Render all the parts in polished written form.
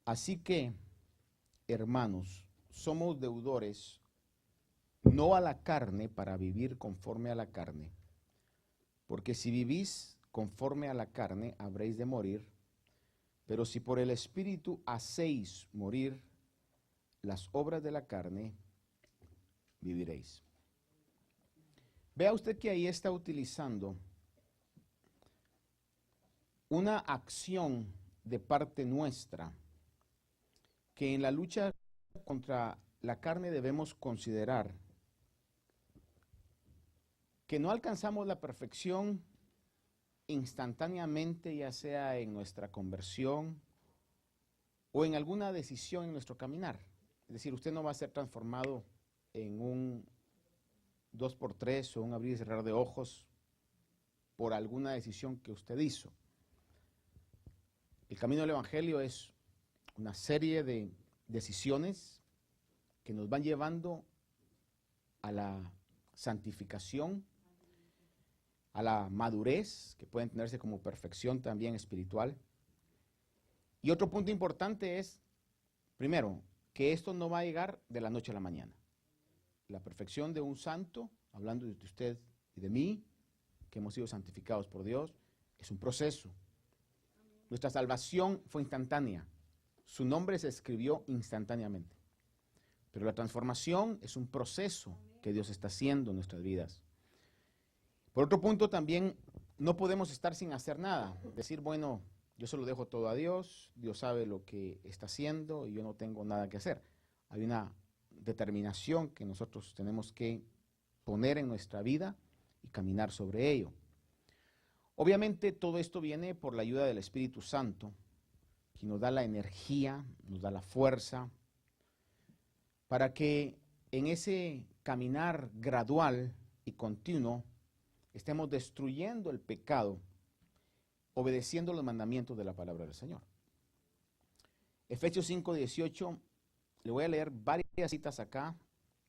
Así que, hermanos, somos deudores, no a la carne para vivir conforme a la carne, porque si vivís conforme a la carne, habréis de morir, pero si por el Espíritu hacéis morir las obras de la carne, viviréis. Vea usted que ahí está utilizando una acción de parte nuestra, que en la lucha contra la carne debemos considerar que no alcanzamos la perfección instantáneamente, ya sea en nuestra conversión o en alguna decisión en nuestro caminar. Es decir, usted no va a ser transformado en un 2x3 o un abrir y cerrar de ojos por alguna decisión que usted hizo. El camino del Evangelio es una serie de decisiones que nos van llevando a la santificación, a la madurez, que puede entenderse como perfección también espiritual. Y otro punto importante es, primero, que esto no va a llegar de la noche a la mañana. La perfección de un santo, hablando de usted y de mí, que hemos sido santificados por Dios, es un proceso. Nuestra salvación fue instantánea. Su nombre se escribió instantáneamente. Pero la transformación es un proceso que Dios está haciendo en nuestras vidas. Por otro punto, también no podemos estar sin hacer nada. Decir, bueno, yo se lo dejo todo a Dios, Dios sabe lo que está haciendo y yo no tengo nada que hacer. Hay una determinación que nosotros tenemos que poner en nuestra vida y caminar sobre ello. Obviamente todo esto viene por la ayuda del Espíritu Santo, que nos da la energía, nos da la fuerza, para que en ese caminar gradual y continuo estemos destruyendo el pecado, obedeciendo los mandamientos de la palabra del Señor. Efesios 5:18, le voy a leer varias citas acá.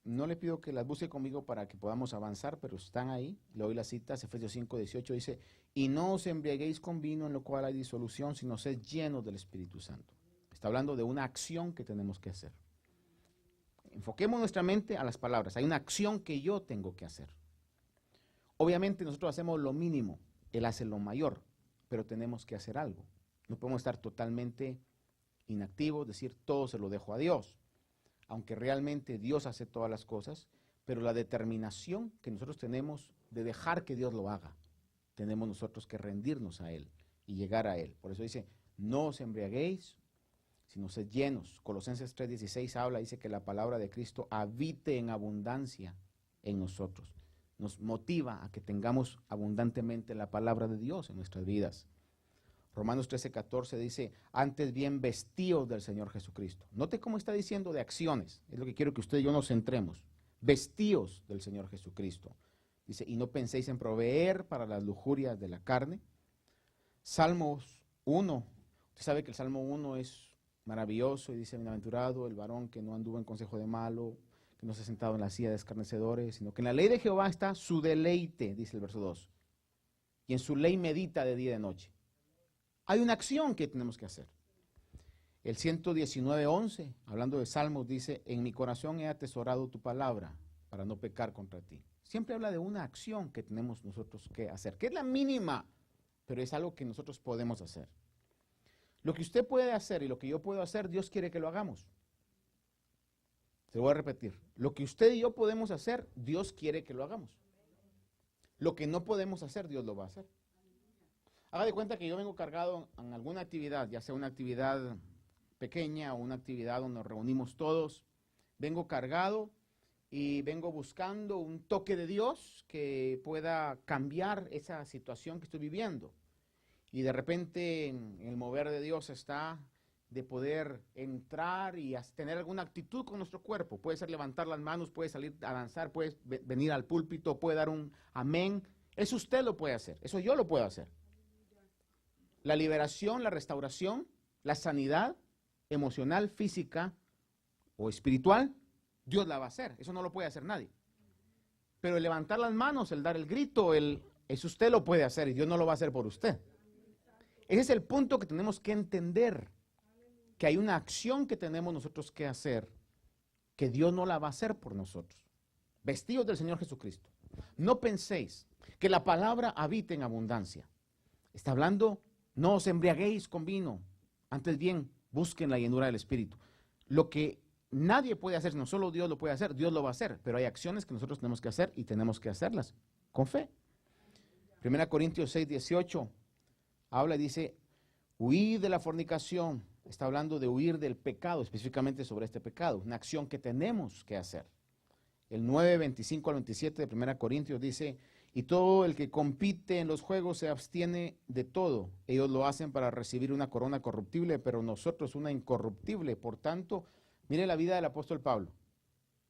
No le pido que las busque conmigo para que podamos avanzar, pero están ahí. Le doy las citas. Efesios 5:18 dice, y no os embriaguéis con vino en lo cual hay disolución, sino sed llenos del Espíritu Santo. Está hablando de una acción que tenemos que hacer. Enfoquemos nuestra mente a las palabras. Hay una acción que yo tengo que hacer. Obviamente nosotros hacemos lo mínimo, Él hace lo mayor, pero tenemos que hacer algo. No podemos estar totalmente inactivos, decir todo se lo dejo a Dios, aunque realmente Dios hace todas las cosas, pero la determinación que nosotros tenemos de dejar que Dios lo haga, tenemos nosotros que rendirnos a Él y llegar a Él. Por eso dice, no os embriaguéis, sino sed llenos. Colosenses 3:16 habla, dice que la palabra de Cristo habite en abundancia en nosotros. Nos motiva a que tengamos abundantemente la palabra de Dios en nuestras vidas. Romanos 13:14 dice, antes bien vestíos del Señor Jesucristo. Note cómo está diciendo de acciones, es lo que quiero que usted y yo nos centremos. Vestíos del Señor Jesucristo. Dice, y no penséis en proveer para las lujurias de la carne. Salmos 1, usted sabe que el Salmo 1 es maravilloso y dice, bienaventurado el varón que no anduvo en consejo de malo, que no se ha sentado en la silla de escarnecedores, sino que en la ley de Jehová está su deleite, dice el verso 2. Y en su ley medita de día y de noche. Hay una acción que tenemos que hacer. El 119:11, hablando de Salmos, dice, en mi corazón he atesorado tu palabra para no pecar contra ti. Siempre habla de una acción que tenemos nosotros que hacer, que es la mínima, pero es algo que nosotros podemos hacer. Lo que usted puede hacer y lo que yo puedo hacer, Dios quiere que lo hagamos. Se lo voy a repetir. Lo que usted y yo podemos hacer, Dios quiere que lo hagamos. Lo que no podemos hacer, Dios lo va a hacer. Haga de cuenta que yo vengo cargado en alguna actividad, ya sea una actividad pequeña o una actividad donde nos reunimos todos. Vengo cargado y vengo buscando un toque de Dios que pueda cambiar esa situación que estoy viviendo. Y de repente en el mover de Dios está de poder entrar y tener alguna actitud con nuestro cuerpo. Puede ser levantar las manos, puede salir a danzar, puede venir al púlpito, puede dar un amén. Eso usted lo puede hacer, eso yo lo puedo hacer. La liberación, la restauración, la sanidad emocional, física o espiritual, Dios la va a hacer. Eso no lo puede hacer nadie. Pero el levantar las manos, el dar el grito, eso usted lo puede hacer y Dios no lo va a hacer por usted. Ese es el punto que tenemos que entender. que hay una acción que tenemos nosotros que hacer, que Dios no la va a hacer por nosotros. Vestidos del Señor Jesucristo. No penséis que la palabra habita en abundancia. Está hablando, no os embriaguéis con vino, antes bien, busquen la llenura del Espíritu. Lo que nadie puede hacer, no solo Dios lo puede hacer, Dios lo va a hacer, pero hay acciones que nosotros tenemos que hacer y tenemos que hacerlas con fe. 1 Corintios 6, 18 habla y dice, huid de la fornicación. Está hablando de huir del pecado, específicamente sobre este pecado, una acción que tenemos que hacer. El 9, 25 al 27 de 1 Corintios dice, y todo el que compite en los juegos se abstiene de todo. Ellos lo hacen para recibir una corona corruptible, pero nosotros una incorruptible. Por tanto, mire la vida del apóstol Pablo,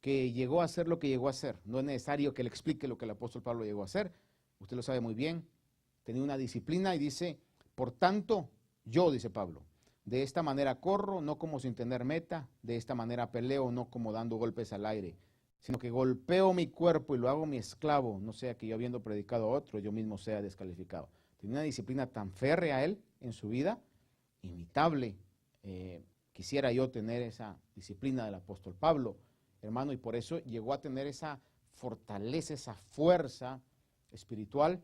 que llegó a hacer lo que llegó a hacer. No es necesario que le explique lo que el apóstol Pablo llegó a hacer. Usted lo sabe muy bien. Tenía una disciplina y dice, por tanto, yo, dice Pablo, de esta manera corro, no como sin tener meta, de esta manera peleo, no como dando golpes al aire, sino que golpeo mi cuerpo y lo hago mi esclavo, no sea que yo habiendo predicado a otro, yo mismo sea descalificado. Tenía una disciplina tan férrea él en su vida, imitable. Quisiera yo tener esa disciplina del apóstol Pablo, hermano, y por eso llegó a tener esa fortaleza, esa fuerza espiritual.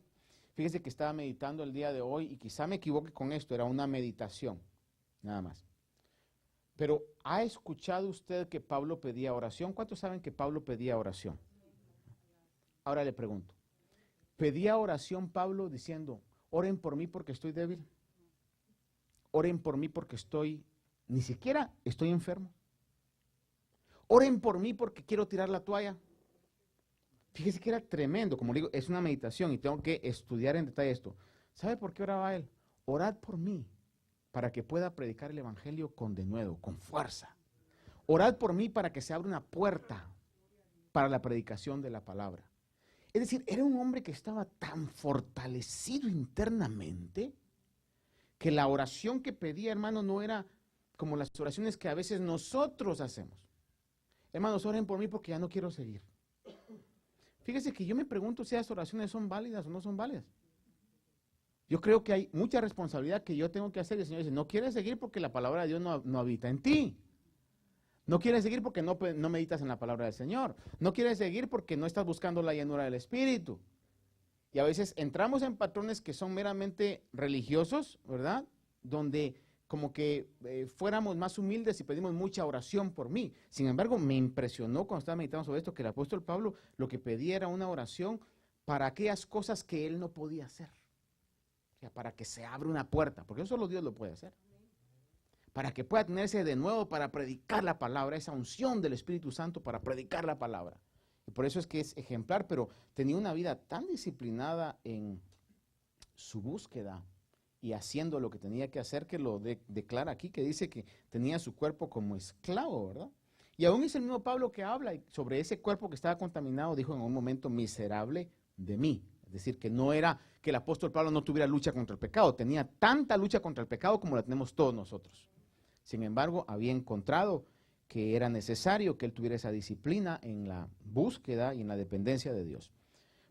Fíjese que estaba meditando el día de hoy y quizá me equivoque con esto, era una meditación, nada más. Pero ¿ha escuchado usted que Pablo pedía oración? ¿Cuántos saben que Pablo pedía oración? Ahora le pregunto, ¿pedía oración Pablo diciendo, oren por mí porque estoy débil? Oren por mí porque ni siquiera estoy enfermo. Oren por mí porque quiero tirar la toalla. Fíjese que era tremendo, como digo, es una meditación y tengo que estudiar en detalle esto. ¿Sabe por qué oraba él? Orad por mí, para que pueda predicar el evangelio con denuedo, con fuerza. Orad por mí para que se abra una puerta para la predicación de la palabra. Es decir, era un hombre que estaba tan fortalecido internamente que la oración que pedía, hermano, no era como las oraciones que a veces nosotros hacemos. Hermanos, oren por mí porque ya no quiero seguir. Fíjese que yo me pregunto si esas oraciones son válidas o no son válidas. Yo creo que hay mucha responsabilidad que yo tengo que hacer y el Señor dice, no quieres seguir porque la palabra de Dios no habita en ti. No quieres seguir porque no meditas en la palabra del Señor. No quieres seguir porque no estás buscando la llenura del Espíritu. Y a veces entramos en patrones que son meramente religiosos, ¿verdad? Donde como que fuéramos más humildes y pedimos mucha oración por mí. Sin embargo, me impresionó cuando estaba meditando sobre esto que el apóstol Pablo lo que pedía era una oración para aquellas cosas que él no podía hacer. O sea, para que se abra una puerta, porque eso solo Dios lo puede hacer. Para que pueda tenerse de nuevo para predicar la palabra, esa unción del Espíritu Santo para predicar la palabra. Y por eso es que es ejemplar, pero tenía una vida tan disciplinada en su búsqueda y haciendo lo que tenía que hacer, que lo declara aquí, que dice que tenía su cuerpo como esclavo, ¿verdad? Y aún es el mismo Pablo que habla sobre ese cuerpo que estaba contaminado, dijo en un momento, miserable de mí. Es decir, que no era que el apóstol Pablo no tuviera lucha contra el pecado, tenía tanta lucha contra el pecado como la tenemos todos nosotros. Sin embargo, había encontrado que era necesario que él tuviera esa disciplina en la búsqueda y en la dependencia de Dios.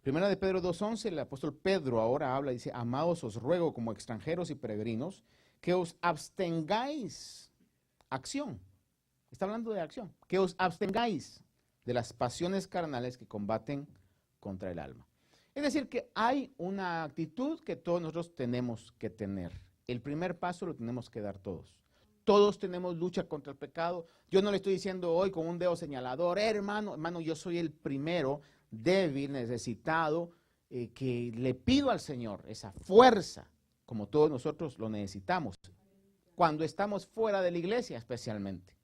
Primera de Pedro 2:11, el apóstol Pedro ahora habla y dice, amados, os ruego como extranjeros y peregrinos que os abstengáis, acción, está hablando de acción, que os abstengáis de las pasiones carnales que combaten contra el alma. Es decir, que hay una actitud que todos nosotros tenemos que tener. El primer paso lo tenemos que dar todos. Todos tenemos lucha contra el pecado. Yo no le estoy diciendo hoy con un dedo señalador, hermano, yo soy el primero, débil, necesitado, que le pido al Señor esa fuerza, como todos nosotros lo necesitamos. Cuando estamos fuera de la iglesia especialmente.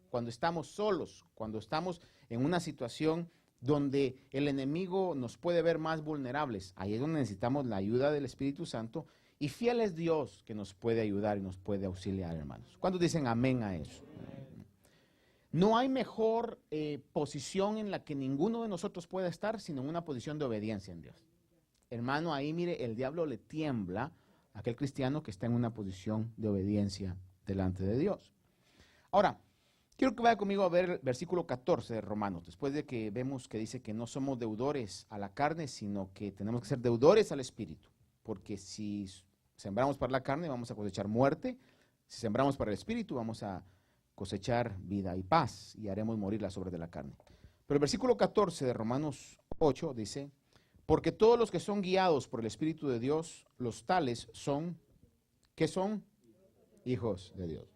Cuando estamos solos, cuando estamos en una situación donde el enemigo nos puede ver más vulnerables. Ahí es donde necesitamos la ayuda del Espíritu Santo y fiel es Dios que nos puede ayudar y nos puede auxiliar, hermanos. ¿Cuántos dicen amén a eso? No hay mejor posición en la que ninguno de nosotros pueda estar sino en una posición de obediencia en Dios. Hermano, ahí mire, el diablo le tiembla a aquel cristiano que está en una posición de obediencia delante de Dios. Ahora, quiero que vaya conmigo a ver el versículo 14 de Romanos, después de que vemos que dice que no somos deudores a la carne, sino que tenemos que ser deudores al Espíritu, porque si sembramos para la carne vamos a cosechar muerte, Si sembramos para el Espíritu, vamos a cosechar vida y paz y haremos morir las obras de la carne. Pero el versículo 14 de Romanos 8 dice, porque todos los que son guiados por el Espíritu de Dios, los tales son, ¿qué son? Hijos de Dios.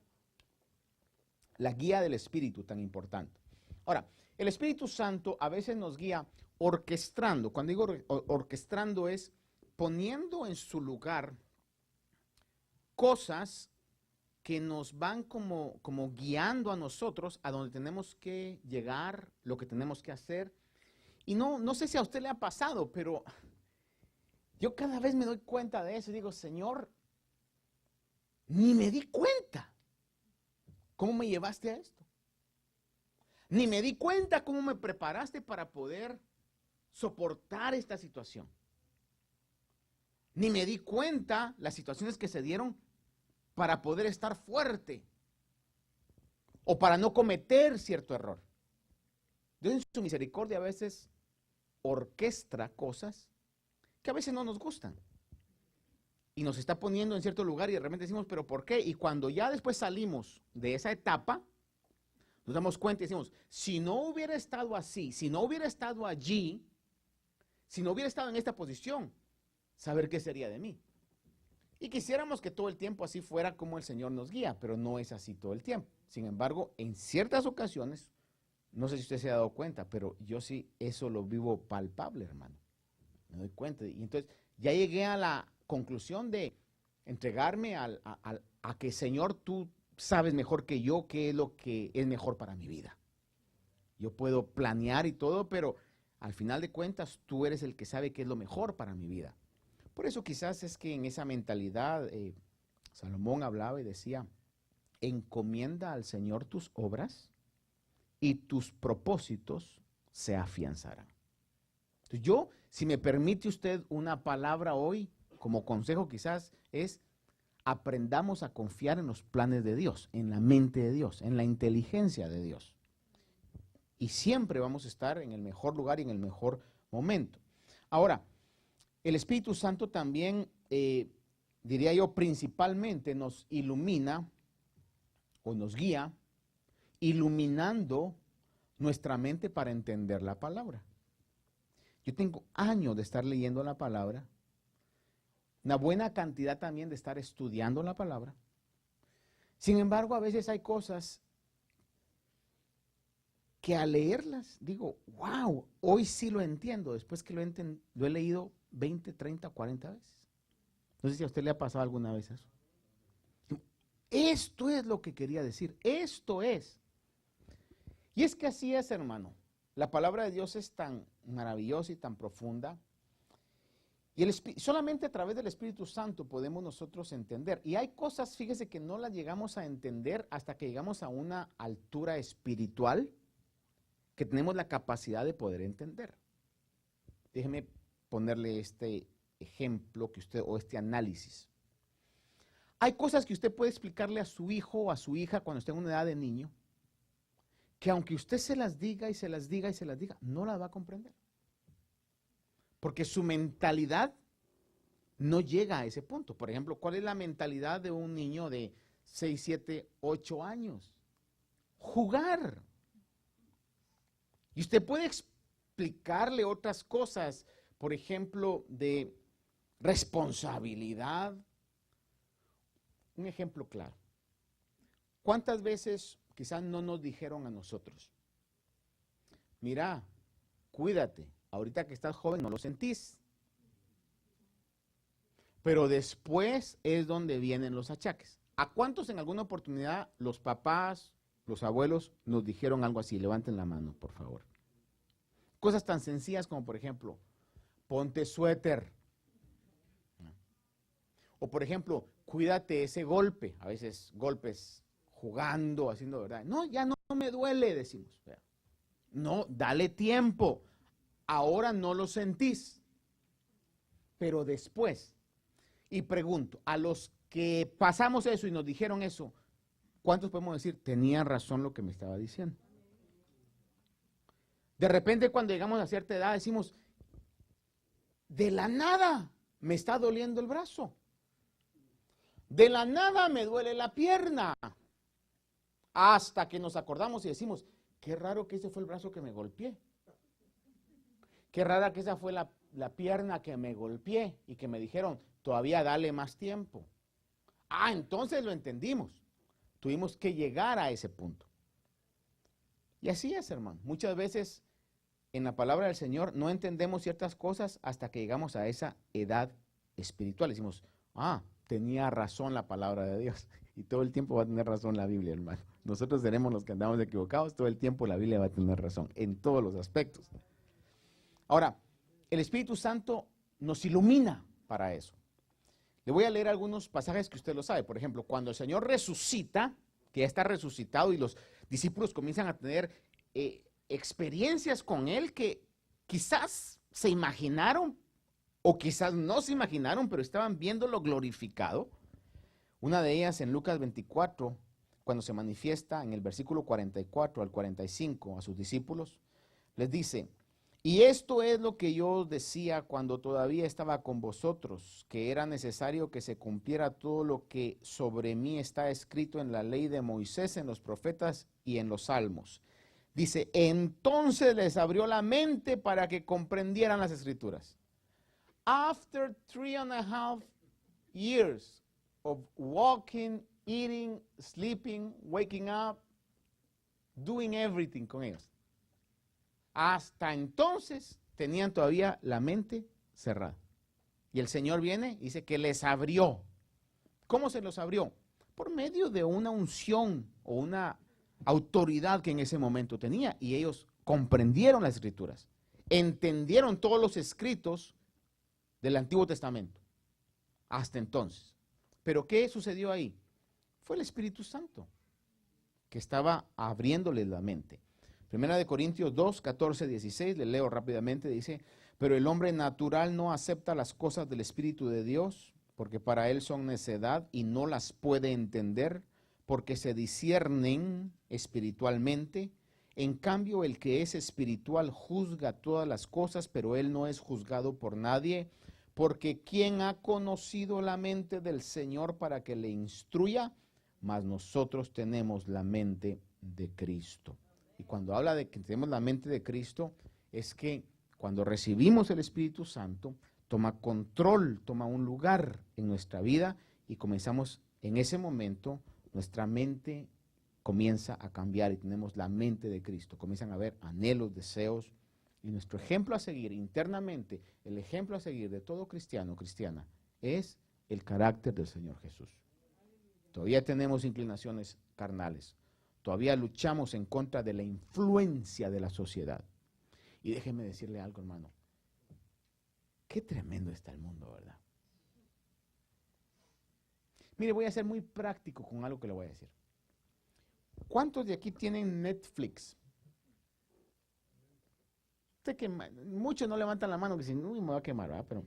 La guía del Espíritu, tan importante. Ahora, el Espíritu Santo a veces nos guía orquestando. Cuando digo orquestando es poniendo en su lugar cosas que nos van como guiando a nosotros a donde tenemos que llegar, lo que tenemos que hacer. Y no sé si a usted le ha pasado, pero yo cada vez me doy cuenta de eso y digo, Señor, ni me di cuenta cómo me llevaste a esto. Ni me di cuenta cómo me preparaste para poder soportar esta situación. Ni me di cuenta las situaciones que se dieron para poder estar fuerte o para no cometer cierto error. Dios en su misericordia a veces orquestra cosas que a veces no nos gustan y nos está poniendo en cierto lugar y de repente decimos, ¿pero por qué? Y cuando ya después salimos de esa etapa, nos damos cuenta y decimos, si no hubiera estado así, si no hubiera estado allí, si no hubiera estado en esta posición, saber qué sería de mí. Y quisiéramos que todo el tiempo así fuera como el Señor nos guía, pero no es así todo el tiempo. Sin embargo, en ciertas ocasiones, no sé si usted se ha dado cuenta, pero yo sí eso lo vivo palpable, hermano. Me doy cuenta. Y entonces ya llegué a la conclusión de entregarme a que, Señor, tú sabes mejor que yo qué es lo que es mejor para mi vida. Yo puedo planear y todo, pero al final de cuentas tú eres el que sabe qué es lo mejor para mi vida. Por eso quizás es que en esa mentalidad Salomón hablaba y decía, encomienda al Señor tus obras y tus propósitos se afianzarán. Entonces yo, si me permite usted una palabra hoy, como consejo quizás, es aprendamos a confiar en los planes de Dios, en la mente de Dios, en la inteligencia de Dios. Y siempre vamos a estar en el mejor lugar y en el mejor momento. Ahora, el Espíritu Santo también, diría yo, principalmente nos ilumina o nos guía, iluminando nuestra mente para entender la palabra. Yo tengo años de estar leyendo la palabra, una buena cantidad también de estar estudiando la palabra. Sin embargo, a veces hay cosas que al leerlas digo, wow, hoy sí lo entiendo, después que lo he leído 20, 30, 40 veces. No sé si a usted le ha pasado alguna vez eso. Esto es lo que quería decir, esto es. Y es que así es, hermano. La palabra de Dios es tan maravillosa y tan profunda. Y solamente a través del Espíritu Santo podemos nosotros entender. Y hay cosas, fíjese, que no las llegamos a entender hasta que llegamos a una altura espiritual que tenemos la capacidad de poder entender. Déjeme ponerle este ejemplo que usted, o este análisis. Hay cosas que usted puede explicarle a su hijo o a su hija cuando esté en una edad de niño, que aunque usted se las diga y se las diga y se las diga, no las va a comprender. Porque su mentalidad no llega a ese punto. Por ejemplo, ¿cuál es la mentalidad de un niño de 6, 7, 8 años? Jugar. Y usted puede explicarle otras cosas, por ejemplo, de responsabilidad. Un ejemplo claro. ¿Cuántas veces quizás no nos dijeron a nosotros, mira, cuídate, ahorita que estás joven no lo sentís? Pero después es donde vienen los achaques. ¿A cuántos en alguna oportunidad los papás, los abuelos nos dijeron algo así? Levanten la mano, por favor. Cosas tan sencillas como, por ejemplo, ponte suéter. O, por ejemplo, cuídate ese golpe. A veces golpes jugando, haciendo verdad. No, ya no me duele, decimos. No, dale tiempo. Ahora no lo sentís. Pero después. Y pregunto, a los que pasamos eso y nos dijeron eso, ¿cuántos podemos decir, tenían razón lo que me estaba diciendo? De repente cuando llegamos a cierta edad decimos, de la nada me está doliendo el brazo. De la nada me duele la pierna. Hasta que nos acordamos y decimos, qué raro que ese fue el brazo que me golpeé. Qué rara que esa fue la pierna que me golpeé y que me dijeron, todavía dale más tiempo. Ah, entonces lo entendimos. Tuvimos que llegar a ese punto. Y así es, hermano. Muchas veces en la palabra del Señor no entendemos ciertas cosas hasta que llegamos a esa edad espiritual. Decimos, ah, tenía razón la palabra de Dios. Y todo el tiempo va a tener razón la Biblia, hermano. Nosotros seremos los que andamos equivocados, todo el tiempo la Biblia va a tener razón, en todos los aspectos. Ahora, el Espíritu Santo nos ilumina para eso. Le voy a leer algunos pasajes que usted lo sabe. Por ejemplo, cuando el Señor resucita, que ya está resucitado y los discípulos comienzan a tener experiencias con Él que quizás se imaginaron o quizás no se imaginaron, pero estaban viéndolo glorificado. Una de ellas en Lucas 24, cuando se manifiesta en el versículo 44 al 45 a sus discípulos, les dice, y esto es lo que yo decía cuando todavía estaba con vosotros, que era necesario que se cumpliera todo lo que sobre mí está escrito en la ley de Moisés, en los profetas y en los salmos. Dice, entonces les abrió la mente para que comprendieran las escrituras. After 3.5 years of walking, eating, sleeping, waking up, doing everything con ellos. Hasta entonces tenían todavía la mente cerrada. Y el Señor viene y dice que les abrió. ¿Cómo se los abrió? Por medio de una unción o una autoridad que en ese momento tenía. Y ellos comprendieron las escrituras. Entendieron todos los escritos del Antiguo Testamento. Hasta entonces. ¿Pero qué sucedió ahí? Fue el Espíritu Santo que estaba abriéndoles la mente. Primera de Corintios 2, 14, 16, le leo rápidamente, dice, pero el hombre natural no acepta las cosas del Espíritu de Dios, porque para él son necedad y no las puede entender, porque se disciernen espiritualmente. En cambio, el que es espiritual juzga todas las cosas, pero él no es juzgado por nadie, porque ¿quién ha conocido la mente del Señor para que le instruya? Mas nosotros tenemos la mente de Cristo. Y cuando habla de que tenemos la mente de Cristo, es que cuando recibimos el Espíritu Santo, toma control, toma un lugar en nuestra vida y comenzamos en ese momento, nuestra mente comienza a cambiar y tenemos la mente de Cristo. Comienzan a haber anhelos, deseos y nuestro ejemplo a seguir internamente, el ejemplo a seguir de todo cristiano o cristiana es el carácter del Señor Jesús. Todavía tenemos inclinaciones carnales. Todavía luchamos en contra de la influencia de la sociedad. Y déjeme decirle algo, hermano. Qué tremendo está el mundo, ¿verdad? Mire, voy a ser muy práctico con algo que le voy a decir. ¿Cuántos de aquí tienen Netflix? Usted que muchos no levantan la mano que dicen, uy, me va a quemar, ¿verdad? Pero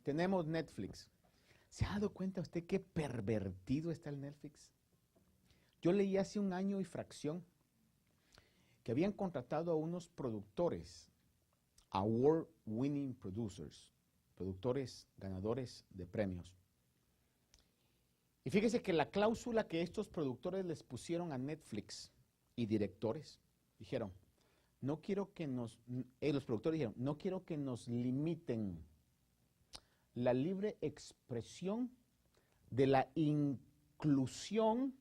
tenemos Netflix. ¿Se ha dado cuenta usted qué pervertido está el Netflix? Yo leí hace un año y fracción que habían contratado a unos productores, award-winning producers, productores ganadores de premios. Y fíjese que la cláusula que estos productores les pusieron a Netflix y directores, dijeron, no quiero que los productores dijeron, no quiero que nos limiten la libre expresión de la inclusión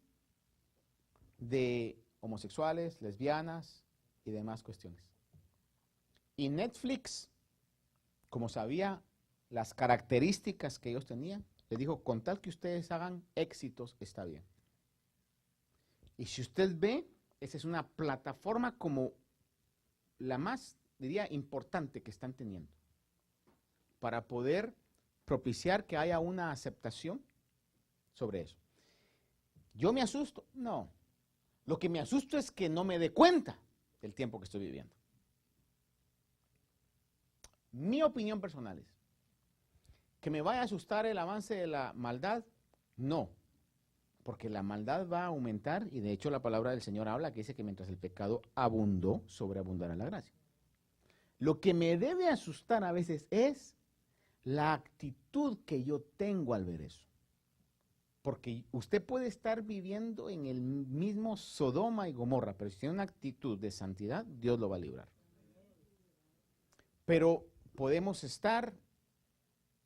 de homosexuales, lesbianas y demás cuestiones. Y Netflix, como sabía las características que ellos tenían, les dijo, con tal que ustedes hagan éxitos, está bien. Y si usted ve, esa es una plataforma como la más, diría, importante que están teniendo para poder propiciar que haya una aceptación sobre eso. ¿Yo me asusto? No. Lo que me asusto es que no me dé cuenta del tiempo que estoy viviendo. Mi opinión personal es que me vaya a asustar el avance de la maldad. No, porque la maldad va a aumentar y de hecho la palabra del Señor habla que dice que mientras el pecado abundó, sobreabundará la gracia. Lo que me debe asustar a veces es la actitud que yo tengo al ver eso. Porque usted puede estar viviendo en el mismo Sodoma y Gomorra, pero si tiene una actitud de santidad, Dios lo va a librar. Pero podemos estar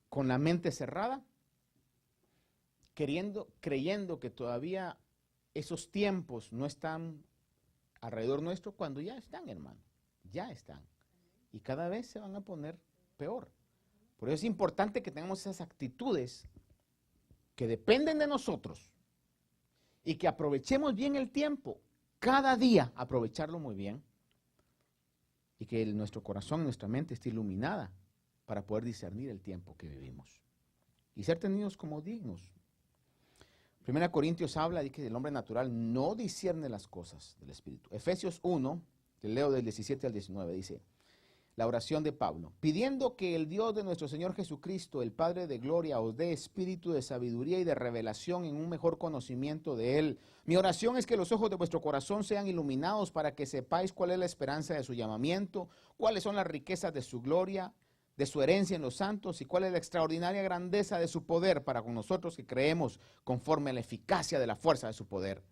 con la mente cerrada, creyendo que todavía esos tiempos no están alrededor nuestro, cuando ya están, hermano, ya están. Y cada vez se van a poner peor. Por eso es importante que tengamos esas actitudes que dependen de nosotros y que aprovechemos bien el tiempo, cada día aprovecharlo muy bien y que nuestro corazón, nuestra mente esté iluminada para poder discernir el tiempo que vivimos y ser tenidos como dignos. 1 Corintios habla de que el hombre natural no discierne las cosas del Espíritu. Efesios 1, que leo del 17 al 19, dice la oración de Pablo: pidiendo que el Dios de nuestro Señor Jesucristo, el Padre de gloria, os dé espíritu de sabiduría y de revelación en un mejor conocimiento de Él. Mi oración es que los ojos de vuestro corazón sean iluminados para que sepáis cuál es la esperanza de su llamamiento, cuáles son las riquezas de su gloria, de su herencia en los santos, y cuál es la extraordinaria grandeza de su poder para con nosotros que creemos conforme a la eficacia de la fuerza de su poder.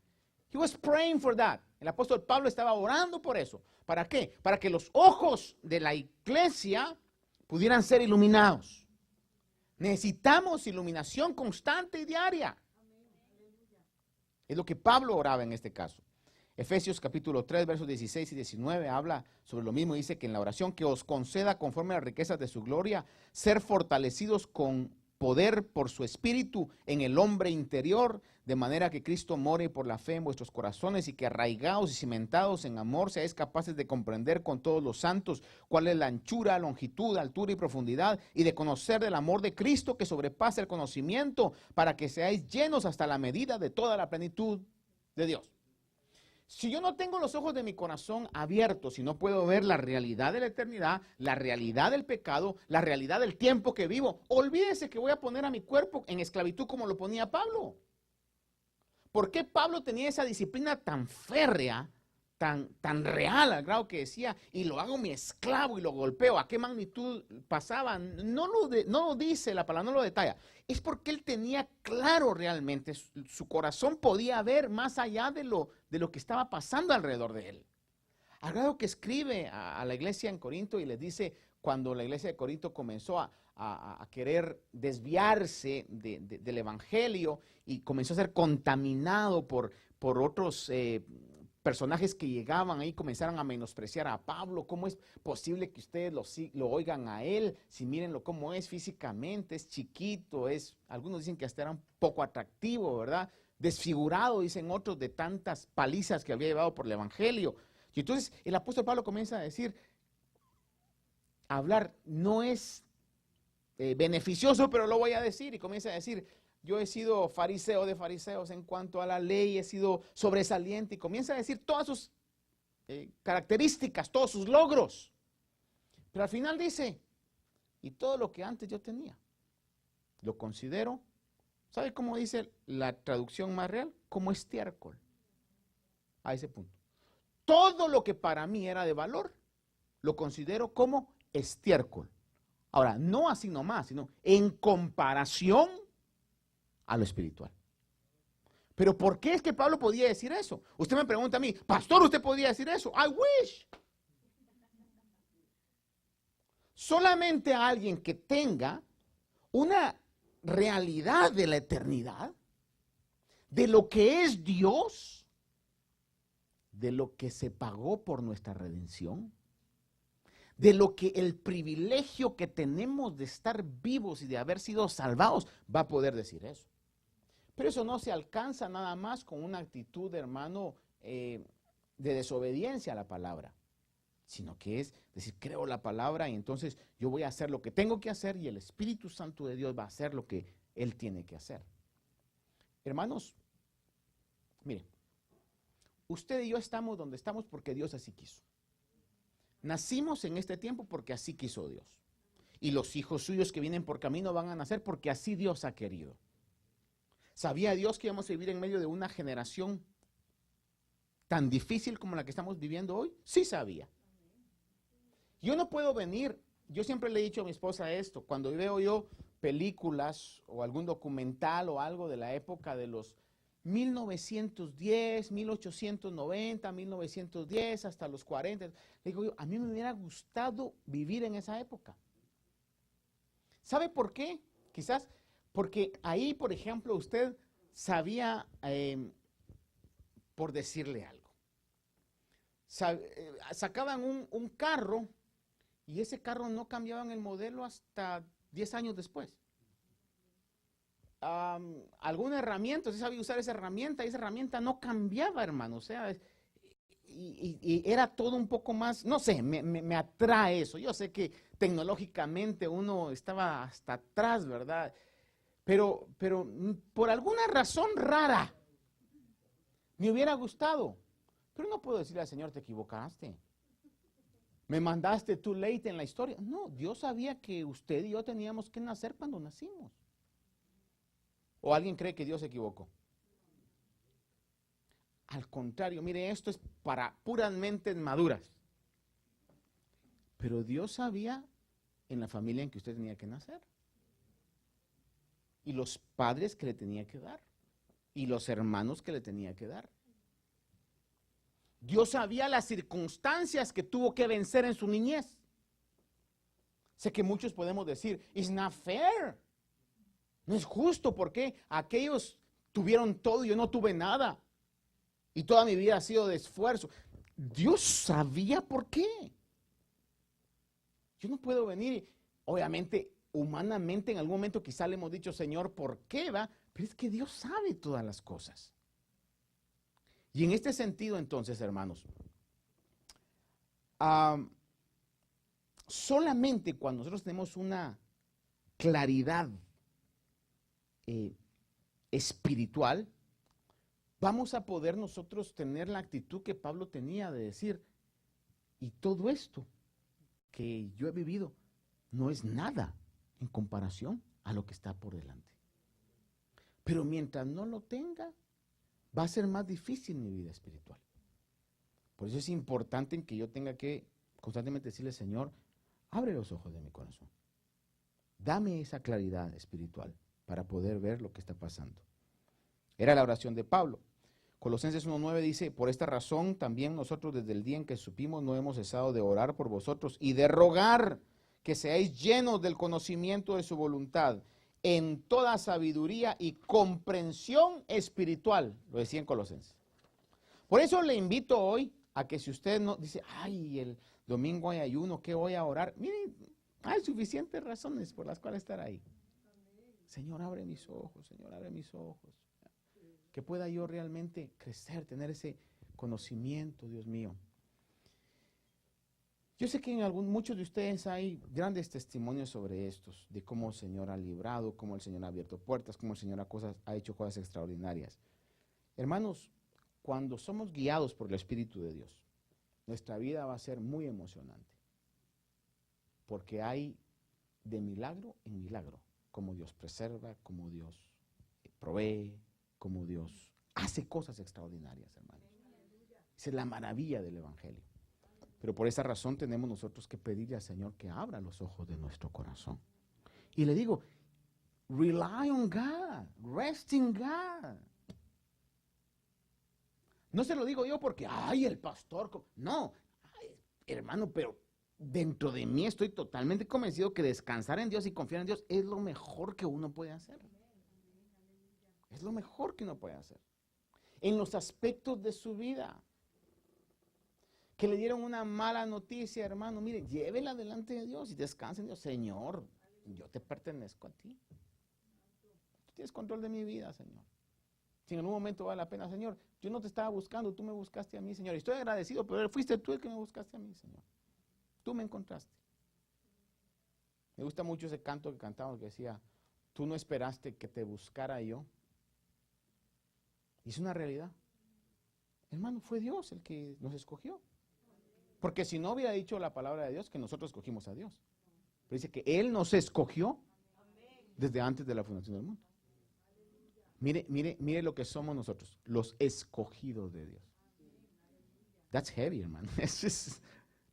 He was praying for that. El apóstol Pablo estaba orando por eso. ¿Para qué? Para que los ojos de la iglesia pudieran ser iluminados. Necesitamos iluminación constante y diaria. Es lo que Pablo oraba en este caso. Efesios capítulo 3, versos 16 y 19 habla sobre lo mismo. Dice que en la oración que os conceda conforme a las riquezas de su gloria, ser fortalecidos con poder por su espíritu en el hombre interior, de manera que Cristo more por la fe en vuestros corazones y que arraigados y cimentados en amor seáis capaces de comprender con todos los santos cuál es la anchura, longitud, altura y profundidad, y de conocer del amor de Cristo que sobrepasa el conocimiento, para que seáis llenos hasta la medida de toda la plenitud de Dios. Si yo no tengo los ojos de mi corazón abiertos y no puedo ver la realidad de la eternidad, la realidad del pecado, la realidad del tiempo que vivo, olvídese que voy a poner a mi cuerpo en esclavitud como lo ponía Pablo. ¿Por qué Pablo tenía esa disciplina tan férrea, tan real, al grado que decía, y lo hago mi esclavo y lo golpeo? ¿A qué magnitud pasaba? No lo dice la palabra, no lo detalla. Es porque él tenía claro realmente, su corazón podía ver más allá de lo que estaba pasando alrededor de él. Al grado que escribe a la iglesia en Corinto y les dice, cuando la iglesia de Corinto comenzó a querer desviarse del evangelio y comenzó a ser contaminado por otros personajes que llegaban ahí, comenzaron a menospreciar a Pablo. ¿Cómo es posible que ustedes lo oigan a él? Si mírenlo cómo es físicamente, es chiquito, algunos dicen que hasta era un poco atractivo, ¿verdad? Desfigurado, dicen otros, de tantas palizas que había llevado por el evangelio. Y entonces el apóstol Pablo comienza a decir, hablar no es beneficioso, pero lo voy a decir, y comienza a decir, yo he sido fariseo de fariseos en cuanto a la ley, he sido sobresaliente, y comienza a decir todas sus características, todos sus logros. Pero al final dice, y todo lo que antes yo tenía, lo considero, ¿sabe cómo dice la traducción más real? Como estiércol. A ese punto. Todo lo que para mí era de valor, lo considero como estiércol. Ahora, no así nomás, sino en comparación a lo espiritual. Pero ¿por qué es que Pablo podía decir eso? Usted me pregunta a mí, pastor, ¿usted podía decir eso? I wish. Solamente a alguien que tenga una realidad de la eternidad, de lo que es Dios, de lo que se pagó por nuestra redención, de lo que el privilegio que tenemos de estar vivos y de haber sido salvados, va a poder decir eso. Pero eso no se alcanza nada más con una actitud, hermano, de desobediencia a la palabra, sino que es decir, creo la palabra y entonces yo voy a hacer lo que tengo que hacer y el Espíritu Santo de Dios va a hacer lo que Él tiene que hacer. Hermanos, miren, usted y yo estamos donde estamos porque Dios así quiso. Nacimos en este tiempo porque así quiso Dios. Y los hijos suyos que vienen por camino van a nacer porque así Dios ha querido. ¿Sabía Dios que íbamos a vivir en medio de una generación tan difícil como la que estamos viviendo hoy? Sí sabía. Yo no puedo venir yo siempre le he dicho a mi esposa esto, cuando veo yo películas o algún documental o algo de la época de los 1910, 1890, 1910 hasta los 40, le digo yo, a mí me hubiera gustado vivir en esa época. ¿Sabe por qué? Quizás porque ahí, por ejemplo, usted sabía, por decirle algo, sacaban un carro y ese carro no cambiaban el modelo hasta 10 años después. Alguna herramienta, usted sabía usar esa herramienta y esa herramienta no cambiaba, hermano. O sea, y era todo un poco más, no sé, me atrae eso. Yo sé que tecnológicamente uno estaba hasta atrás, ¿verdad? Pero por alguna razón rara me hubiera gustado. Pero no puedo decirle al Señor, te equivocaste. Me mandaste too late en la historia. No, Dios sabía que usted y yo teníamos que nacer cuando nacimos. ¿O alguien cree que Dios se equivocó? Al contrario, mire, esto es para puras mentes maduras. Pero Dios sabía en la familia en que usted tenía que nacer. Y los padres que le tenía que dar. Y los hermanos que le tenía que dar. Dios sabía las circunstancias que tuvo que vencer en su niñez. Sé que muchos podemos decir, it's not fair. No es justo porque aquellos tuvieron todo y yo no tuve nada. Y toda mi vida ha sido de esfuerzo. Dios sabía por qué. Yo no puedo venir, obviamente, humanamente en algún momento quizá le hemos dicho, Señor, ¿por qué va? Pero es que Dios sabe todas las cosas. Y en este sentido, entonces, hermanos, solamente cuando nosotros tenemos una claridad espiritual, vamos a poder nosotros tener la actitud que Pablo tenía de decir, y todo esto que yo he vivido no es nada en comparación a lo que está por delante. Pero mientras no lo tenga, va a ser más difícil mi vida espiritual. Por eso es importante que yo tenga que constantemente decirle, Señor, abre los ojos de mi corazón. Dame esa claridad espiritual para poder ver lo que está pasando. Era la oración de Pablo. Colosenses 1:9 dice, por esta razón también nosotros desde el día en que supimos no hemos cesado de orar por vosotros y de rogar que seáis llenos del conocimiento de su voluntad en toda sabiduría y comprensión espiritual, lo decía en Colosenses. Por eso le invito hoy a que si usted no dice, ay, el domingo hay ayuno, ¿qué voy a orar? Miren, hay suficientes razones por las cuales estar ahí. Señor, abre mis ojos, Señor, abre mis ojos. Que pueda yo realmente crecer, tener ese conocimiento, Dios mío. Yo sé que en muchos de ustedes hay grandes testimonios sobre estos, de cómo el Señor ha librado, cómo el Señor ha abierto puertas, cómo el Señor ha hecho cosas extraordinarias. Hermanos, cuando somos guiados por el Espíritu de Dios, nuestra vida va a ser muy emocionante. Porque hay de milagro en milagro, como Dios preserva, como Dios provee, como Dios hace cosas extraordinarias, hermanos. Esa es la maravilla del Evangelio. Pero por esa razón tenemos nosotros que pedirle al Señor que abra los ojos de nuestro corazón. Y le digo, rely on God, rest in God. No se lo digo yo porque, ay, el pastor. No, ay, hermano, pero dentro de mí estoy totalmente convencido que descansar en Dios y confiar en Dios es lo mejor que uno puede hacer. Es lo mejor que uno puede hacer. En los aspectos de su vida. Que le dieron una mala noticia, hermano, mire, llévela delante de Dios y descanse en Dios. Señor, yo te pertenezco a ti. Tú tienes control de mi vida, Señor. Si en algún momento vale la pena, Señor, yo no te estaba buscando, tú me buscaste a mí, Señor. Y estoy agradecido, pero fuiste tú el que me buscaste a mí, Señor. Tú me encontraste. Me gusta mucho ese canto que cantamos que decía, tú no esperaste que te buscara yo. Y es una realidad. Hermano, fue Dios el que nos escogió. Porque si no hubiera dicho la palabra de Dios que nosotros escogimos a Dios. Pero dice que Él nos escogió desde antes de la fundación del mundo. Mire lo que somos nosotros, los escogidos de Dios. That's heavy, hermano.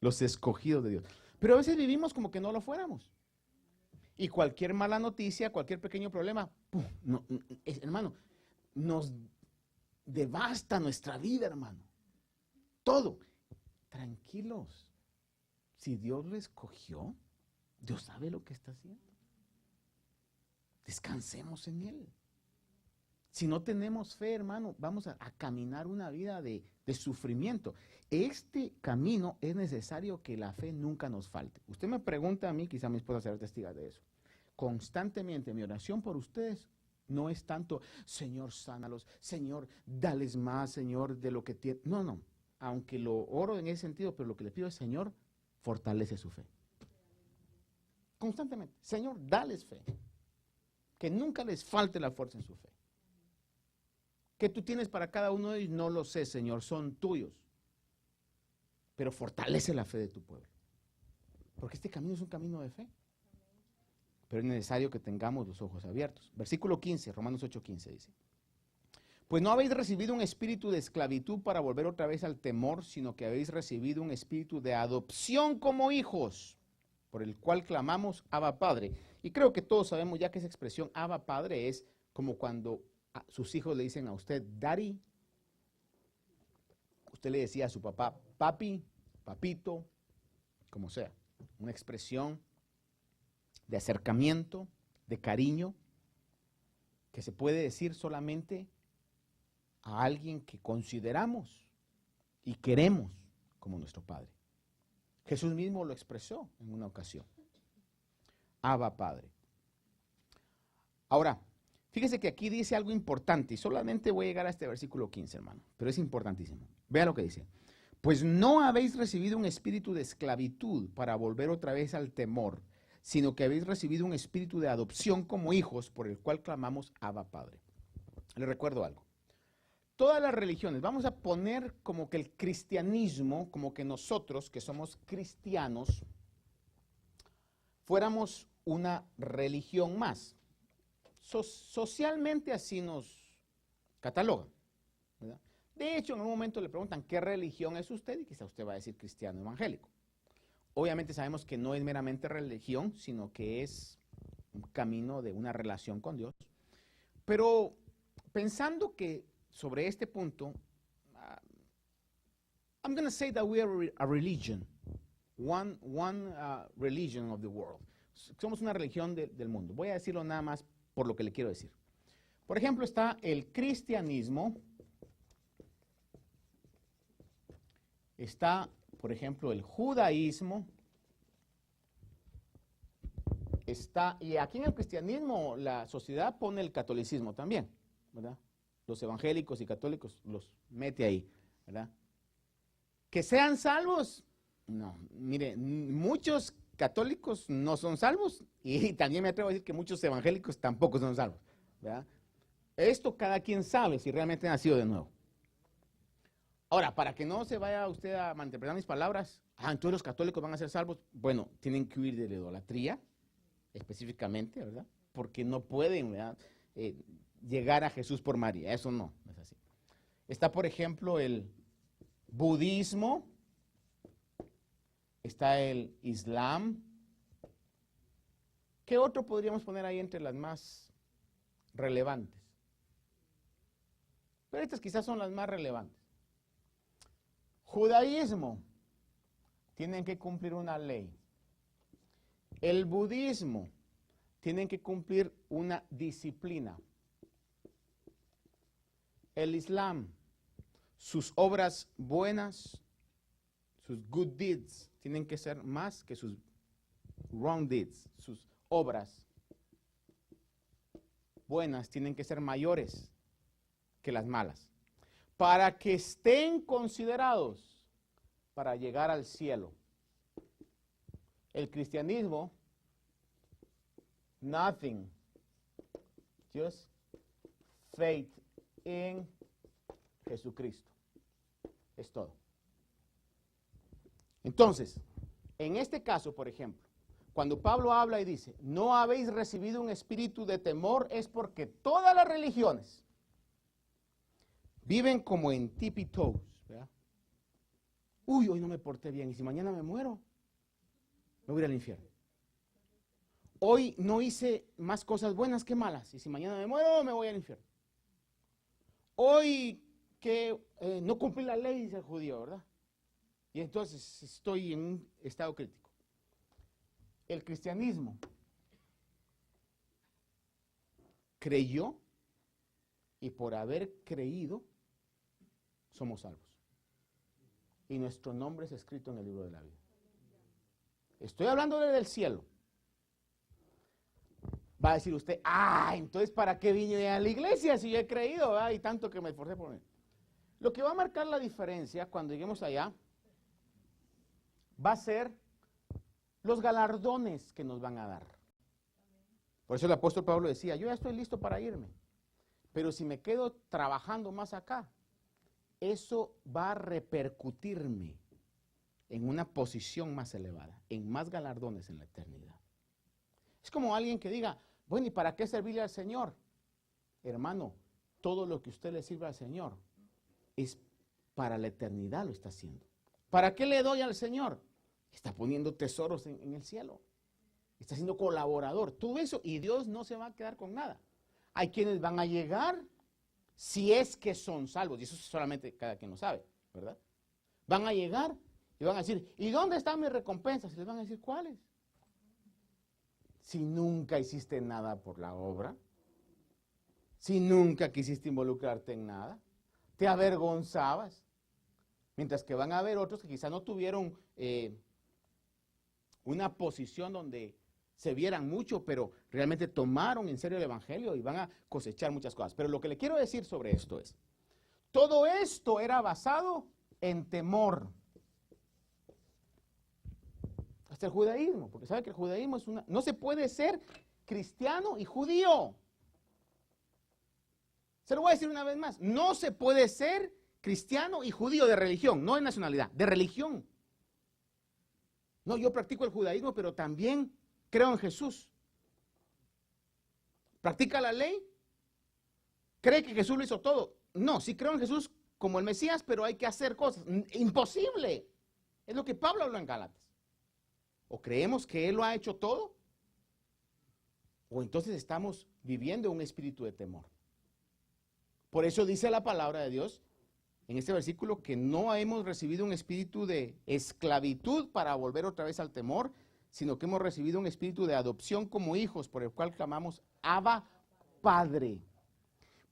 Los escogidos de Dios. Pero a veces vivimos como que no lo fuéramos. Y cualquier mala noticia, cualquier pequeño problema, ¡pum! Hermano, nos devasta nuestra vida, hermano. Todo. Tranquilos. Si Dios lo escogió, Dios sabe lo que está haciendo. Descansemos en Él. Si no tenemos fe, hermano, vamos a caminar una vida de sufrimiento. Este camino es necesario que la fe nunca nos falte. Usted me pregunta a mí, quizá mi esposa sea testiga de eso. Constantemente mi oración por ustedes no es tanto, Señor, sánalos, Señor, dales más, Señor, de lo que tienen. No, no, aunque lo oro en ese sentido, pero lo que le pido es, Señor, fortalece su fe. Constantemente, Señor, dales fe. Que nunca les falte la fuerza en su fe. ¿Qué tú tienes para cada uno de ellos? No lo sé, Señor, son tuyos. Pero fortalece la fe de tu pueblo. Porque este camino es un camino de fe. Pero es necesario que tengamos los ojos abiertos. Versículo 15, Romanos 8:15 dice. Pues no habéis recibido un espíritu de esclavitud para volver otra vez al temor, sino que habéis recibido un espíritu de adopción como hijos, por el cual clamamos Abba Padre. Y creo que todos sabemos ya que esa expresión Abba Padre es como cuando sus hijos le dicen a usted, Daddy. Usted le decía a su papá, papi, papito, como sea. Una expresión de acercamiento, de cariño, que se puede decir solamente a alguien que consideramos y queremos como nuestro Padre. Jesús mismo lo expresó en una ocasión. Abba Padre. Ahora, fíjese que aquí dice algo importante y solamente voy a llegar a este versículo 15, hermano, pero es importantísimo. Vea lo que dice. Pues no habéis recibido un espíritu de esclavitud para volver otra vez al temor, sino que habéis recibido un espíritu de adopción como hijos, por el cual clamamos Abba Padre. Le recuerdo algo. Todas las religiones, vamos a poner como que el cristianismo, como que nosotros que somos cristianos, fuéramos una religión más. Socialmente así nos catalogan, ¿verdad? De hecho, en un momento le preguntan, ¿qué religión es usted? Y quizá usted va a decir cristiano evangélico. Obviamente sabemos que no es meramente religión, sino que es un camino de una relación con Dios. Pero pensando que sobre este punto, I'm going to say that we are a religion, one religion of the world. Somos una religión del mundo. Voy a decirlo nada más por lo que le quiero decir. Por ejemplo, está el cristianismo, está, por ejemplo, el judaísmo, está, y aquí en el cristianismo la sociedad pone el catolicismo también, ¿verdad? Los evangélicos y católicos los mete ahí, ¿verdad? Que sean salvos, no, mire, muchos católicos no son salvos y también me atrevo a decir que muchos evangélicos tampoco son salvos, ¿verdad? Esto cada quien sabe si realmente ha nacido de nuevo. Ahora, para que no se vaya usted a malinterpretar mis palabras, entonces los católicos van a ser salvos, bueno, tienen que huir de la idolatría, específicamente, ¿verdad? Porque no pueden, ¿verdad? Llegar a Jesús por María, eso no es así. Está, por ejemplo, el budismo, está el islam. ¿Qué otro podríamos poner ahí entre las más relevantes? Pero estas quizás son las más relevantes. Judaísmo, tienen que cumplir una ley. El budismo, tienen que cumplir una disciplina. El islam, sus obras buenas, sus good deeds, tienen que ser más que sus wrong deeds. Sus obras buenas tienen que ser mayores que las malas, para que estén considerados para llegar al cielo. El cristianismo, nothing, just faith en Jesucristo. Es todo. Entonces, en este caso, por ejemplo, cuando Pablo habla y dice, no habéis recibido un espíritu de temor, es porque todas las religiones viven como en tippy toes, ¿verdad? Uy, hoy no me porté bien, y si mañana me muero, me voy a ir al infierno. Hoy no hice más cosas buenas que malas, y si mañana me muero, me voy al infierno. Hoy que no cumplí la ley, dice el judío, ¿verdad? Y entonces estoy en un estado crítico. El cristianismo creyó, y por haber creído, somos salvos. Y nuestro nombre es escrito en el libro de la vida. Estoy hablando del cielo. Va a decir usted, entonces ¿para qué vine a la iglesia si yo he creído? Y tanto que me esforcé por venir. Lo que va a marcar la diferencia cuando lleguemos allá va a ser los galardones que nos van a dar. Por eso el apóstol Pablo decía, yo ya estoy listo para irme, pero si me quedo trabajando más acá, eso va a repercutirme en una posición más elevada, en más galardones en la eternidad. Es como alguien que diga, bueno, ¿y para qué servirle al Señor? Hermano, todo lo que usted le sirva al Señor es para la eternidad, lo está haciendo. ¿Para qué le doy al Señor? Está poniendo tesoros en el cielo. Está siendo colaborador. Todo eso, y Dios no se va a quedar con nada. Hay quienes van a llegar si es que son salvos, y eso solamente cada quien lo sabe, ¿verdad? Van a llegar y van a decir, ¿y dónde están mis recompensas? Y les van a decir, ¿cuáles? Si nunca hiciste nada por la obra, si nunca quisiste involucrarte en nada, te avergonzabas. Mientras que van a haber otros que quizá no tuvieron una posición donde se vieran mucho, pero realmente tomaron en serio el evangelio y van a cosechar muchas cosas. Pero lo que le quiero decir sobre esto es, todo esto era basado en temor. Hasta el judaísmo, porque sabe que el judaísmo es no se puede ser cristiano y judío. Se lo voy a decir una vez más, no se puede ser cristiano y judío de religión, no de nacionalidad, de religión. No, yo practico el judaísmo, pero también creo en Jesús. ¿Practica la ley? ¿Cree que Jesús lo hizo todo? No, sí creo en Jesús como el Mesías, pero hay que hacer cosas. Imposible. Es lo que Pablo habló en Gálatas. O creemos que Él lo ha hecho todo, o entonces estamos viviendo un espíritu de temor. Por eso dice la palabra de Dios en este versículo que no hemos recibido un espíritu de esclavitud para volver otra vez al temor, sino que hemos recibido un espíritu de adopción como hijos, por el cual clamamos Abba, Padre.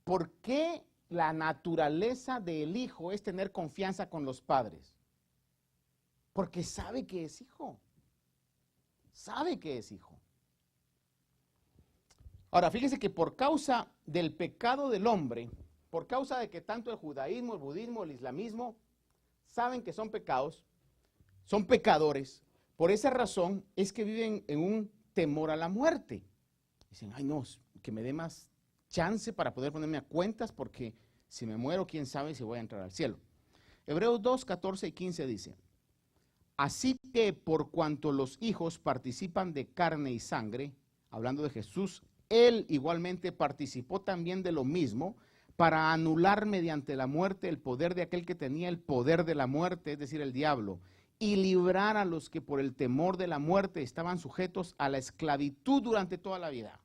¿Por qué la naturaleza del hijo es tener confianza con los padres? Porque sabe que es hijo. Sabe que es hijo. Ahora, fíjese que por causa del pecado del hombre, por causa de que tanto el judaísmo, el budismo, el islamismo saben que son pecados, son pecadores, por esa razón es que viven en un temor a la muerte. Dicen, ay no, que me dé más chance para poder ponerme a cuentas, porque si me muero, quién sabe si voy a entrar al cielo. Hebreos 2, 14 y 15 dice, así que por cuanto los hijos participan de carne y sangre, hablando de Jesús, Él igualmente participó también de lo mismo, para anular mediante la muerte el poder de aquel que tenía el poder de la muerte, es decir, el diablo, y librar a los que por el temor de la muerte estaban sujetos a la esclavitud durante toda la vida.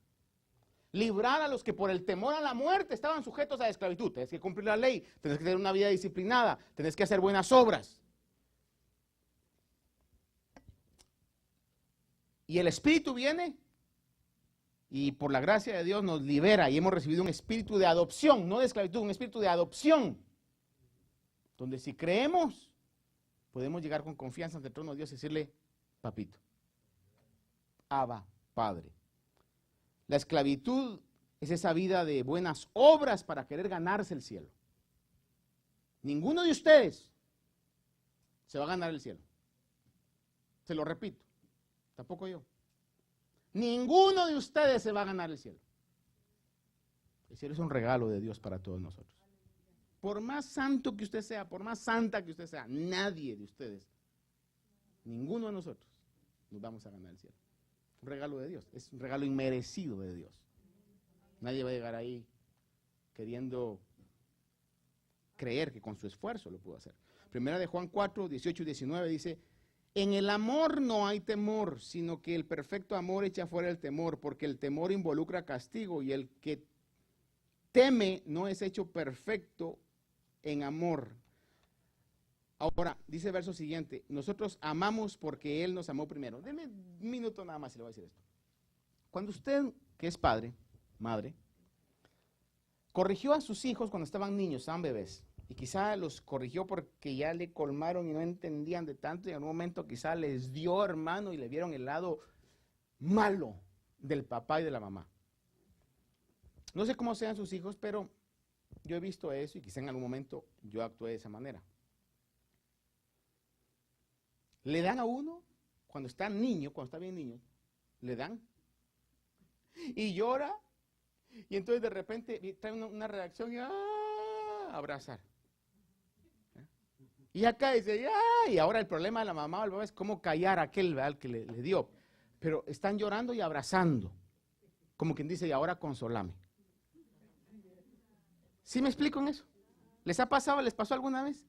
Librar a los que por el temor a la muerte estaban sujetos a la esclavitud. Tenés que cumplir la ley, tenés que tener una vida disciplinada, tenés que hacer buenas obras. Y el Espíritu viene y por la gracia de Dios nos libera y hemos recibido un espíritu de adopción, no de esclavitud, un espíritu de adopción, donde si creemos, podemos llegar con confianza ante el trono de Dios y decirle, papito, Abba, Padre. La esclavitud es esa vida de buenas obras para querer ganarse el cielo. Ninguno de ustedes se va a ganar el cielo. Se lo repito, tampoco yo. Ninguno de ustedes se va a ganar el cielo. El cielo es un regalo de Dios para todos nosotros. Por más santo que usted sea, por más santa que usted sea, nadie de ustedes, ninguno de nosotros, nos vamos a ganar el cielo. Un regalo de Dios, es un regalo inmerecido de Dios. Nadie va a llegar ahí queriendo creer que con su esfuerzo lo pudo hacer. Primera de Juan 4, 18 y 19 dice, En el amor no hay temor, sino que el perfecto amor echa fuera el temor, porque el temor involucra castigo y el que teme no es hecho perfecto en amor. Ahora, dice el verso siguiente, nosotros amamos porque Él nos amó primero. Denme un minuto nada más y le voy a decir esto. Cuando usted, que es padre, madre, corrigió a sus hijos cuando estaban niños, estaban bebés, y quizá los corrigió porque ya le colmaron y no entendían de tanto, y en un momento quizá les dio, hermano, y le vieron el lado malo del papá y de la mamá. No sé cómo sean sus hijos, pero yo he visto eso y quizá en algún momento yo actué de esa manera. Le dan a uno, cuando está niño, cuando está bien niño, le dan y llora, y entonces de repente trae una reacción y abrazar. Y acá dice, y ahora el problema de la mamá o el papá es cómo callar a aquel al que le dio. Pero están llorando y abrazando, como quien dice, y ahora consolame. ¿Sí me explico en eso? ¿Les ha pasado, les pasó alguna vez?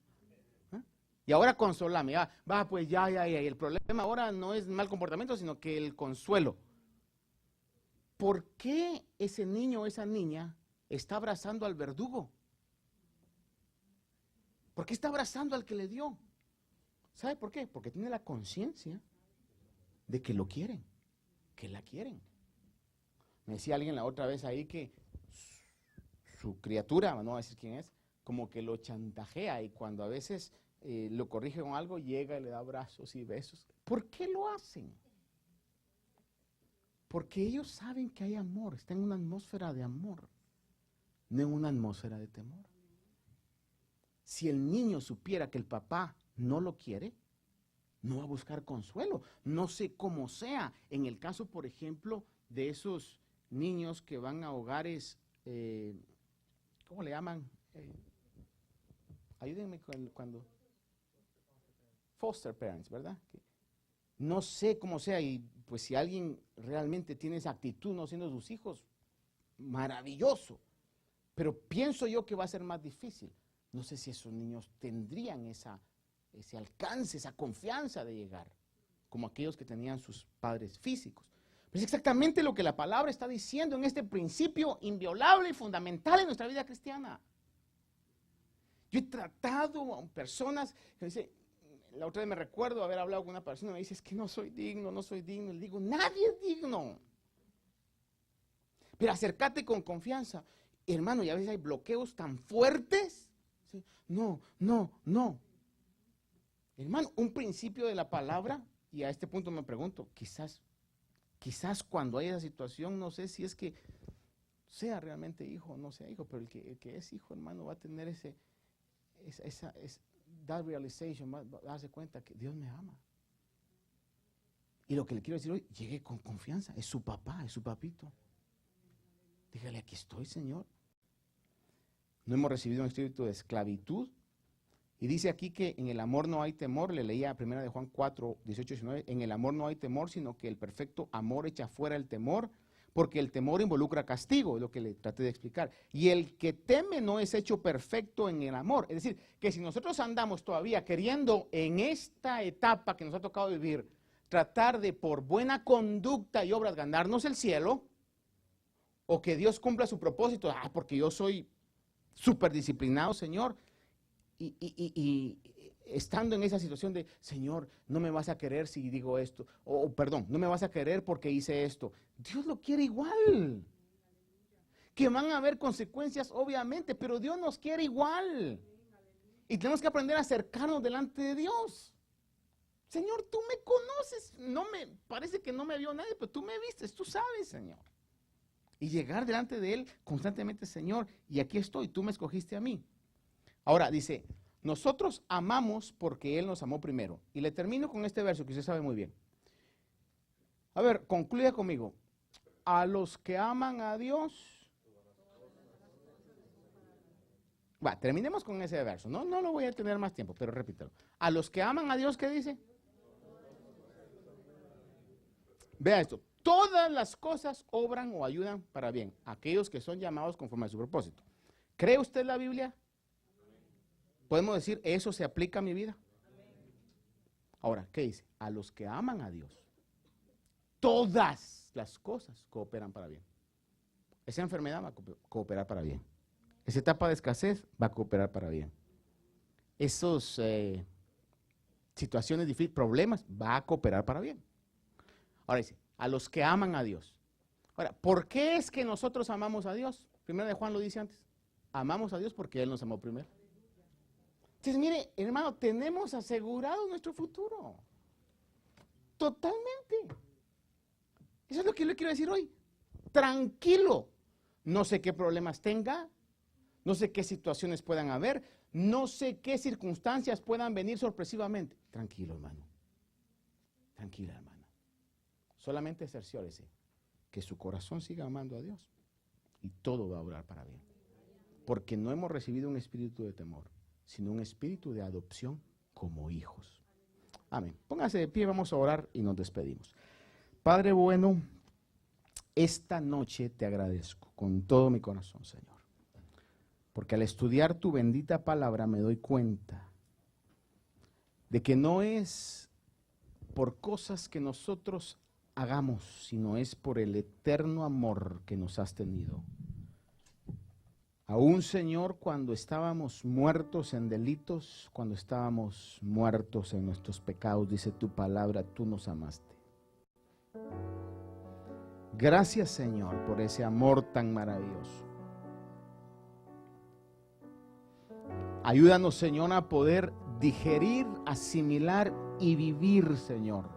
Y ahora consolame, pues ya. El problema ahora no es mal comportamiento, sino que el consuelo. ¿Por qué ese niño o esa niña está abrazando al verdugo? ¿Por qué está abrazando al que le dio? ¿Sabe por qué? Porque tiene la conciencia de que lo quieren, que la quieren. Me decía alguien la otra vez ahí que su criatura, no voy a decir quién es, como que lo chantajea y cuando a veces lo corrige con algo, llega y le da abrazos y besos. ¿Por qué lo hacen? Porque ellos saben que hay amor, están en una atmósfera de amor, no en una atmósfera de temor. Si el niño supiera que el papá no lo quiere, no va a buscar consuelo. No sé cómo sea. En el caso, por ejemplo, de esos niños que van a hogares, ¿cómo le llaman? Ayúdenme cuando... Foster parents, ¿verdad? No sé cómo sea, y pues si alguien realmente tiene esa actitud no siendo sus hijos, maravilloso. Pero pienso yo que va a ser más difícil. No sé si esos niños tendrían ese alcance, esa confianza de llegar, como aquellos que tenían sus padres físicos. Pero es exactamente lo que la palabra está diciendo en este principio inviolable y fundamental en nuestra vida cristiana. Yo he tratado a personas que dicen, la otra vez me recuerdo haber hablado con una persona y me dice, es que no soy digno. Le digo, nadie es digno. Pero acércate con confianza. Hermano, y a veces hay bloqueos tan fuertes. ¿Sí? No. Hermano, un principio de la palabra, y a este punto me pregunto, quizás cuando hay esa situación, no sé si es que sea realmente hijo o no sea hijo, pero el que es hijo, hermano, va a tener that realization, va a darse cuenta que Dios me ama. Y lo que le quiero decir hoy, llegue con confianza, es su papá, es su papito. Dígale, aquí estoy, Señor. No hemos recibido un espíritu de esclavitud. Y dice aquí que en el amor no hay temor, le leía 1 de Juan 4, 18 y 19, en el amor no hay temor, sino que el perfecto amor echa fuera el temor, porque el temor involucra castigo, es lo que le traté de explicar. Y el que teme no es hecho perfecto en el amor. Es decir, que si nosotros andamos todavía queriendo en esta etapa que nos ha tocado vivir, tratar de por buena conducta y obras ganarnos el cielo, o que Dios cumpla su propósito, porque yo soy súper disciplinado, Señor, y estando en esa situación de, Señor, no me vas a querer si digo esto, o perdón, no me vas a querer porque hice esto. Dios lo quiere igual. Que van a haber consecuencias, obviamente, pero Dios nos quiere igual. Y tenemos que aprender a acercarnos delante de Dios. Señor, tú me conoces, parece que no me vio nadie, pero tú me vistes, tú sabes, Señor. Y llegar delante de Él constantemente, Señor, y aquí estoy, tú me escogiste a mí. Ahora dice, nosotros amamos porque Él nos amó primero. Y le termino con este verso que usted sabe muy bien. A ver, concluya conmigo. A los que aman a Dios. Terminemos con ese verso. No lo voy a tener más tiempo, pero repítelo. A los que aman a Dios, ¿qué dice? Vea esto. Todas las cosas obran o ayudan para bien. Aquellos que son llamados conforme a su propósito. ¿Cree usted la Biblia? ¿Podemos decir, eso se aplica a mi vida? Ahora, ¿qué dice? A los que aman a Dios, todas las cosas cooperan para bien. Esa enfermedad va a cooperar para bien. Esa etapa de escasez va a cooperar para bien. Esos situaciones difíciles, problemas, va a cooperar para bien. Ahora dice, a los que aman a Dios. Ahora, ¿por qué es que nosotros amamos a Dios? Primero de Juan lo dice antes. Amamos a Dios porque Él nos amó primero. Entonces, mire, hermano, tenemos asegurado nuestro futuro. Totalmente. Eso es lo que le quiero decir hoy. Tranquilo. No sé qué problemas tenga, no sé qué situaciones puedan haber, no sé qué circunstancias puedan venir sorpresivamente. Tranquilo, hermano. Tranquila, hermana. Solamente cerciórese que su corazón siga amando a Dios y todo va a obrar para bien. Porque no hemos recibido un espíritu de temor, sino un espíritu de adopción como hijos. Amén. Póngase de pie, vamos a orar y nos despedimos. Padre bueno, esta noche te agradezco con todo mi corazón, Señor. Porque al estudiar tu bendita palabra me doy cuenta de que no es por cosas que nosotros hagamos, sino es por el eterno amor que nos has tenido. Aún, Señor, cuando estábamos muertos en delitos, cuando estábamos muertos en nuestros pecados, dice tu palabra, tú nos amaste. Gracias, Señor, por ese amor tan maravilloso. Ayúdanos, Señor, a poder digerir, asimilar y vivir, Señor,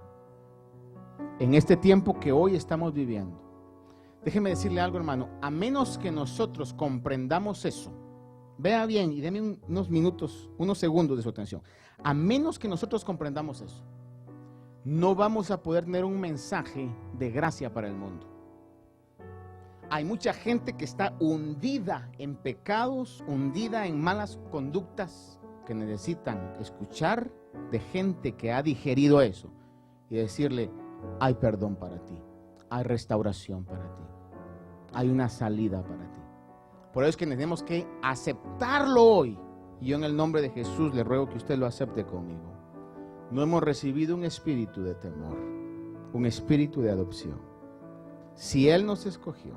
en este tiempo que hoy estamos viviendo. Déjeme decirle algo, hermano, a menos que nosotros comprendamos eso, vea bien y deme unos minutos, unos segundos de su atención. A menos que nosotros comprendamos eso, no vamos a poder tener un mensaje de gracia para el mundo. Hay mucha gente que está hundida en pecados, hundida en malas conductas, que necesitan escuchar de gente que ha digerido eso y decirle, hay perdón para ti, hay restauración para ti, hay una salida para ti. Por eso es que tenemos que aceptarlo hoy. Y yo en el nombre de Jesús le ruego que usted lo acepte conmigo. No hemos recibido un espíritu de temor, un espíritu de adopción. Si Él nos escogió,